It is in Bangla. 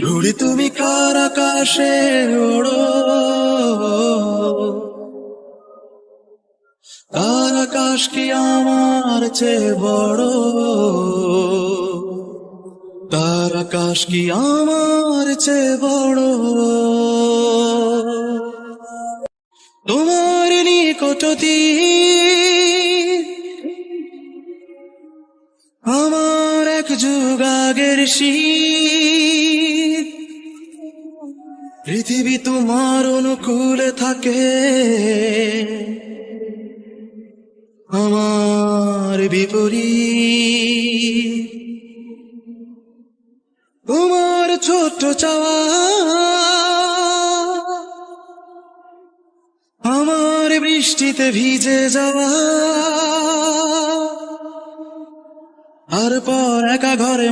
ঘুড়ি তুমি কার আকাশে ওড়ো, কার আকাশ কি আমার চেয়ে বড়, কার আকাশ কি আমার চেয়ে বড়। তোমার নিকটতি আমার এক যুগ আগের শীত, পৃথিবী তোমার অনুকূলে থাকে, আমার বিপরীত। তোমার ছোট্ট চাওয়া আমার বৃষ্টিতে ভিজে যাওয়া, আর পর একা ঘরে